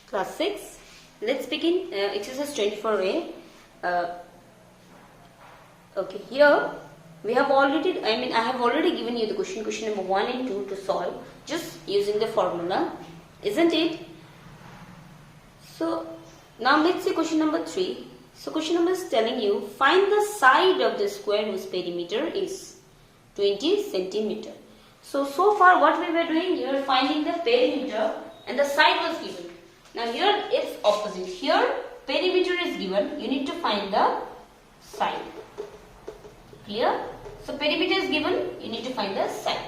Class 6. Let's begin exercise 24a. Okay, here we have already, I have already given you the question number 1 and 2 to solve just using the formula, isn't it? So now let's see question number 3. So question number is telling you find the side of the square whose perimeter is 20 centimeter. So far what we were doing, you are finding the perimeter and the side was given. Now here it's opposite. Here perimeter is given, you need to find the side. Clear? So perimeter is given, you need to find the side.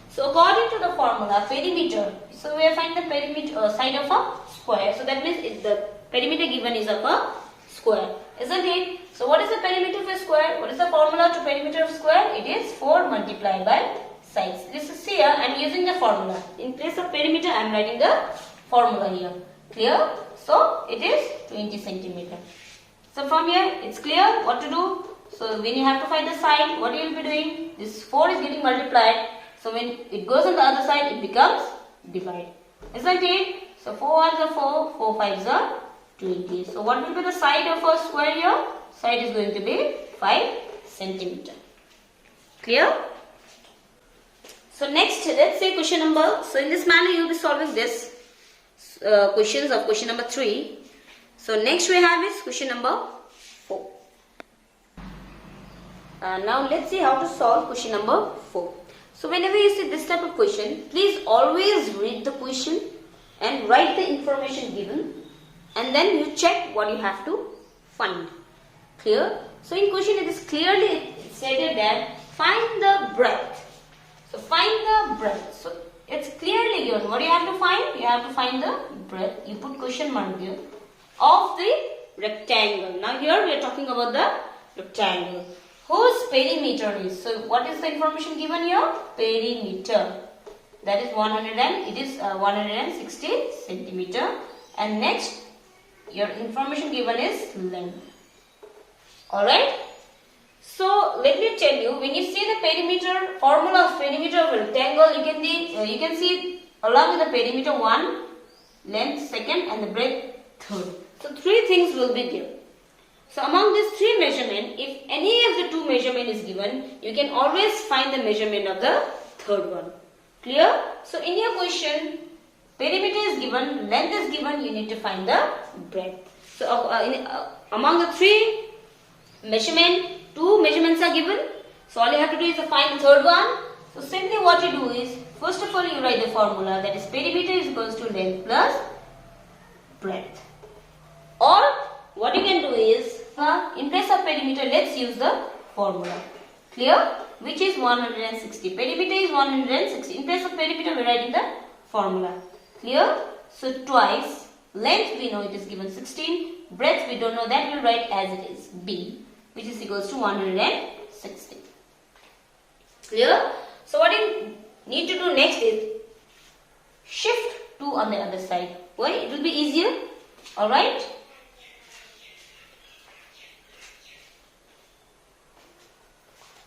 So according to the formula, perimeter, so we are finding the perimeter side of a square. So that means the perimeter given is of a square, isn't it? So what is the perimeter of a square? What is the formula to perimeter of square? It is 4 multiplied by sides. This is here I am using the formula. In place of perimeter I am writing the formula here. Clear? So it is 20 centimeter. So from here it's clear what to do. So when you have to find the side, what you will be doing? This 4 is getting multiplied. So when it goes on the other side, it becomes divide. Isn't it? So 4 ones are 4, 4 fives are 20. So what will be the side of a square here? Side is going to be 5 centimeter. Clear? So next, let's say question number. So in this manner, you will be solving this questions of question number 3. So next we have is question number 4. Now let's see how to solve question number 4. So whenever you see this type of question, please always read the question and write the information given, and then you check what you have to find. Clear? So in question it is clearly stated that find the breadth. So find the breadth. So it's clearly given. What do you have to find? You have to find the breadth. You put question mark here of the rectangle. Now here we are talking about the rectangle whose perimeter is. So what is the information given here? Perimeter. That is 160 centimeter. And next your information given is length. Alright. So let me tell you, when you see the perimeter, formula of perimeter of a rectangle, you can see along with the perimeter 1, length 2nd, and the breadth 3rd. So 3 things will be given. So among these 3 measurements, if any of the 2 measurement is given, you can always find the measurement of the 3rd one. Clear? So in your question, perimeter is given, length is given, you need to find the breadth. So among the 3 measurement, 2 measurements are given. So all you have to do is to find the 3rd one. So simply what you do is, first of all you write the formula, that is perimeter is equals to length plus breadth. Or what you can do is, in place of perimeter, let's use the formula. Clear? Which is 160. Perimeter is 160. In place of perimeter, we are writing the formula. Clear? So twice. Length we know it is given 16. Breadth we don't know, that we will write as it is, B, which is equals to 160. Clear? So what you need to do next is shift 2 on the other side. Why? It will be easier. Alright?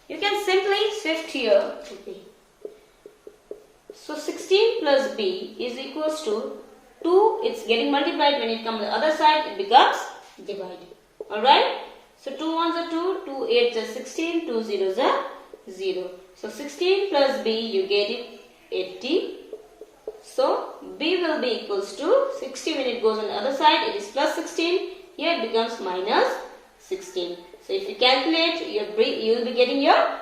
You can simply shift here to B. So 16 plus B is equals to 2. It's getting multiplied. When it comes to the other side, it becomes divided. Alright? So 2 ones are 2, 2 8s are 16, 2 zeros are 0. So 16 plus B, you get it 80. So B will be equals to 60. When it goes on the other side, it is plus 16. Here it becomes minus 16. So if you calculate, you will be getting your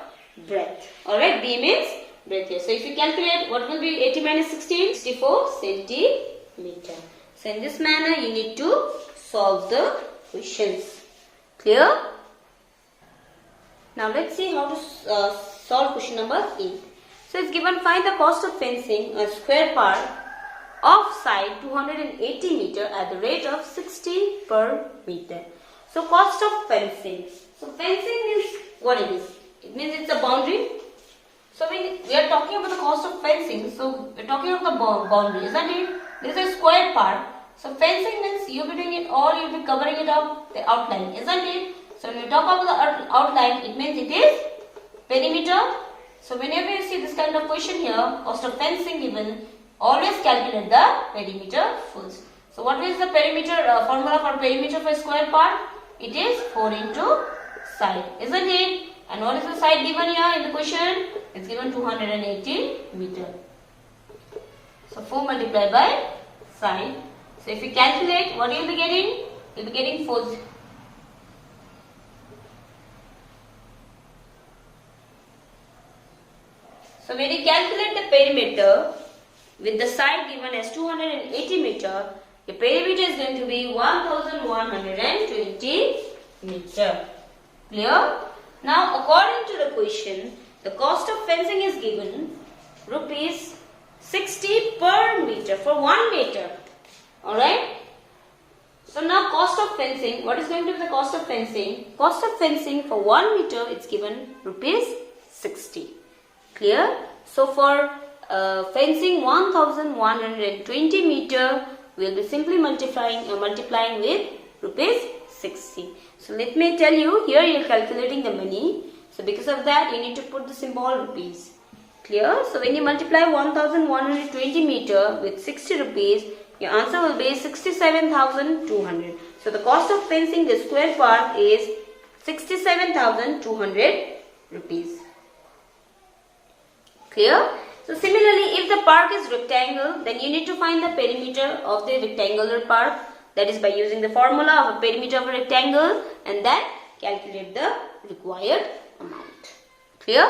breadth. Alright, B means breadth here. So if you calculate, what will be 80 minus 16? 64 centimeter. So in this manner, you need to solve the questions. Clear? Now let's see how to solve question number 8. So it's given, find the cost of fencing a square part of side 280 meter at the rate of 60 per meter. So cost of fencing. So fencing means what it is? It means it's a boundary. So when we are talking about the cost of fencing, so we are talking about the boundary, isn't it? This is a square part. So fencing means you'll be doing it all, you'll be covering it up, the outline, isn't it? So when we talk about the outline, it means it is perimeter. So whenever you see this kind of question here, cost of fencing given, always calculate the perimeter first. So what is the perimeter formula for perimeter of a square part? It is 4 into side, isn't it? And what is the side given here in the question? It's given 280 meter. So 4 multiplied by side. So if you calculate, what you'll be getting? You'll be getting 4. So when you calculate the perimeter with the side given as 280 meter, your perimeter is going to be 1120 meter. Clear? Now according to the question, the cost of fencing is given rupees 60 per meter for 1 meter. Alright? So now cost of fencing, what is going to be the cost of fencing? Cost of fencing for 1 meter, it's given rupees 60. Clear? So for fencing 1120 meter, we will be simply multiplying with rupees 60. So let me tell you, here you are calculating the money. So because of that, you need to put the symbol rupees. Clear? So when you multiply 1120 meter with 60 rupees, your answer will be 67,200. So the cost of fencing the square part is 67,200 rupees. Clear? So similarly, if the park is rectangle, then you need to find the perimeter of the rectangular park. That is by using the formula of a perimeter of a rectangle and then calculate the required amount. Clear?